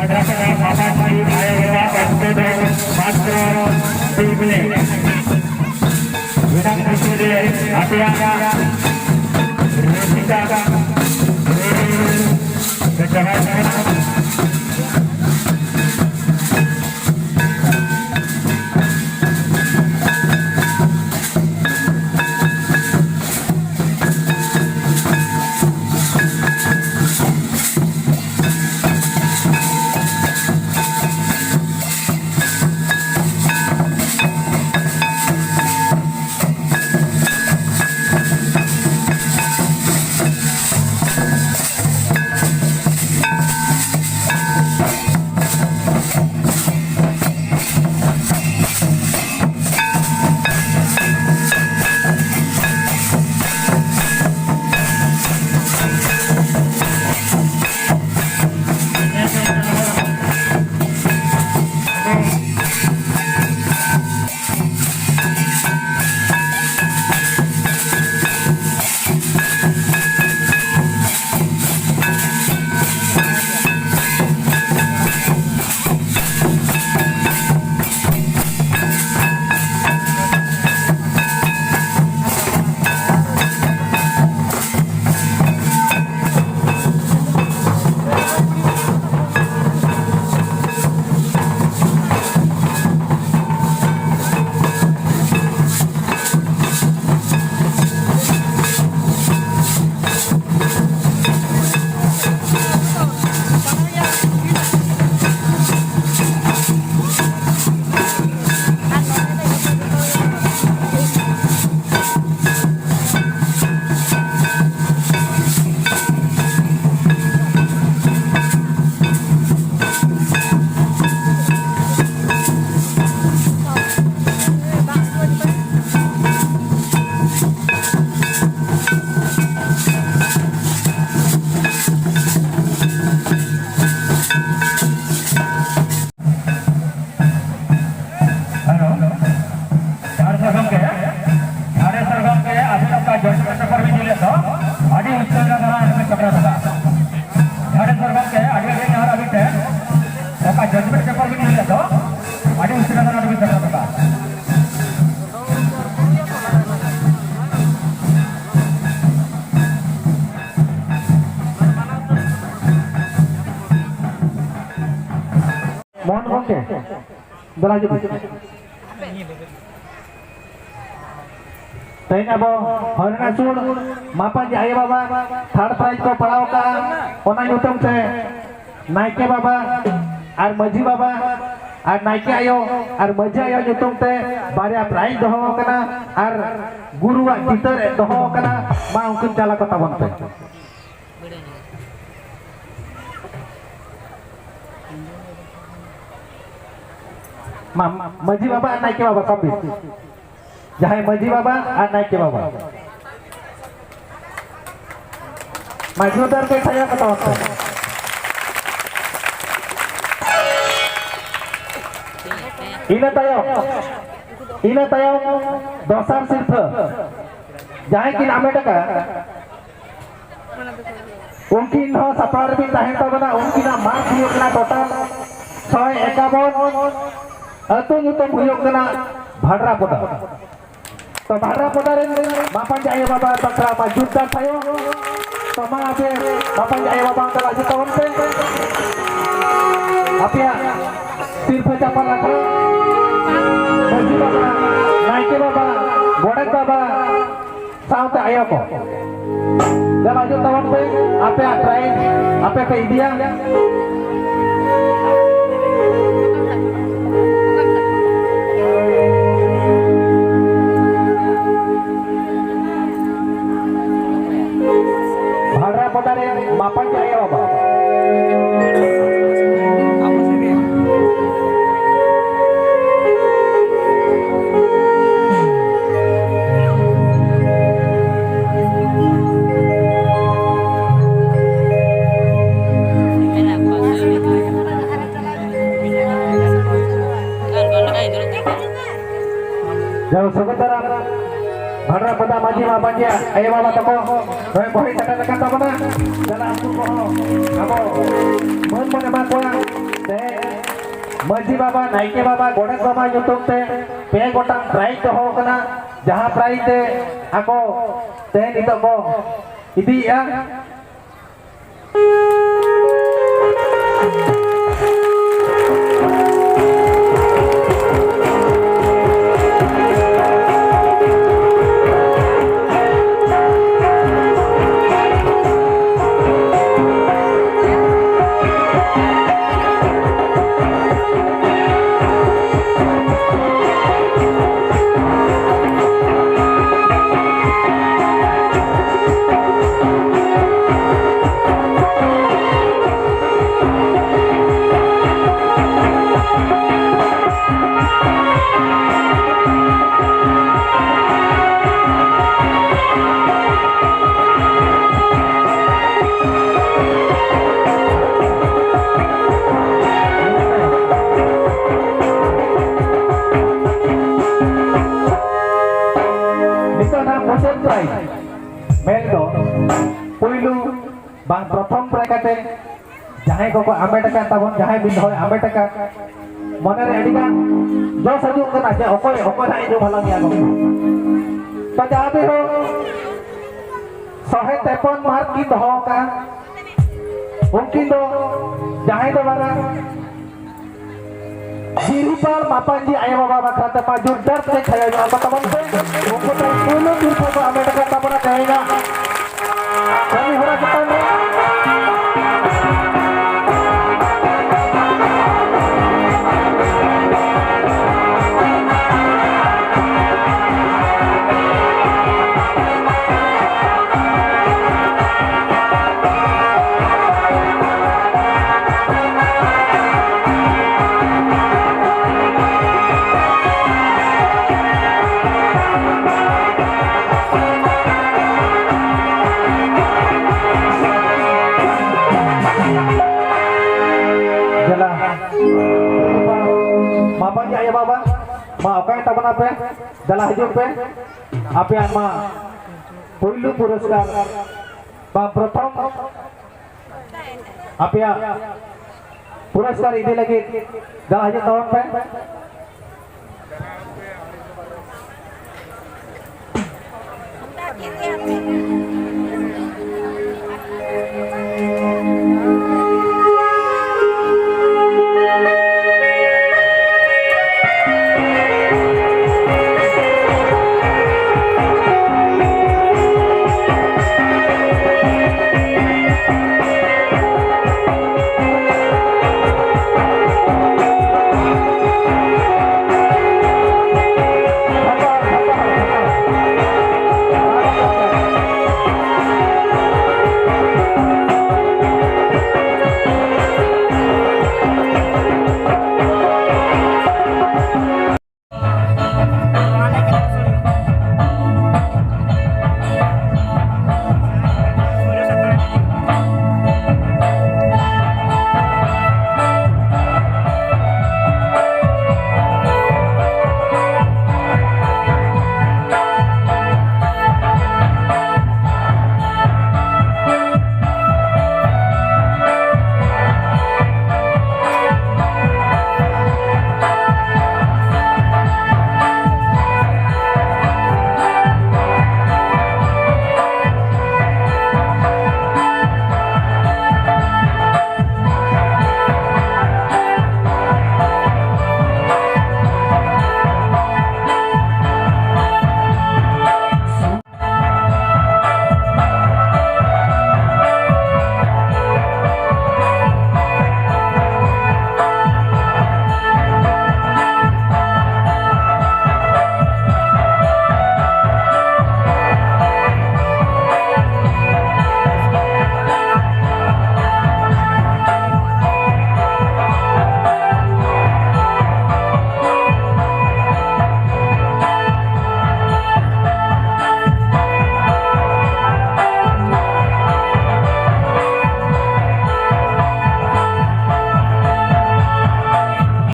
madrasah Bapak Said Ayah waktu master Tibne Widang Isude Atianga Risika Kecamatan mohon oke berlanjut Tanya abo harna sul mapan di ayah baba third prize ko padaw ka ona nyutum te naike baba ar maji baba ar naike ayo ar maji ayo nyutum te barya prize doho kana ar guruwa titar doho kana ma unkun cala ko tabon te maji baba ar naike baba kabis Jahai maji baba ar naike baba maju dar ke saya ketawa ina tayo dosar sirtha jahai kin ametaka unkin ho sapar bin tahen tabana unkina mark huyuk na total 651 atu nyutum huyuk na bhadra poda to bhadra poda ren mapan jaya baba takra majudan tayo to maafe mapan jaya baba angka jutawan pe apia sirpha chapal lakha Maji baba naike baba bodek baba saute ayo ko dan lanjut tawan pe apia train apia ke idia Bhadra podare mapan jaya baba Jauh sebentar Bhadra pada maji mapanja ayo baba toko roy bohi tekan-tekan tabana dalam aku abo mon mon emak koang Maji Baba, Naike Baba, Godet Baba YouTube te pe gotang prize doho kana jaha prize te ako te nito ko idi ya. Mendo puilu bang prothom prakate jahay ko ambedkar tabon jahay bin hoy ambedkar moner edikan jo saju kana je okoy na idu bhalang ya to jabe ho 153 mark ki doho ka mungkin do jahay do bara Siripal Mapanji Ayah Baba Bakrata Pajur Dar Tek Khaya Jo apa teman te Mungkutan Kulu Dirpo Ko Amerika Tabona Tehena Kami Hora Ketan Mapanji Ayah Baba ma okai tabana pe dalah hijau pe apian ma puluh puruskar ba prothom apia puruskar ini lagi dalah hijau tahun pe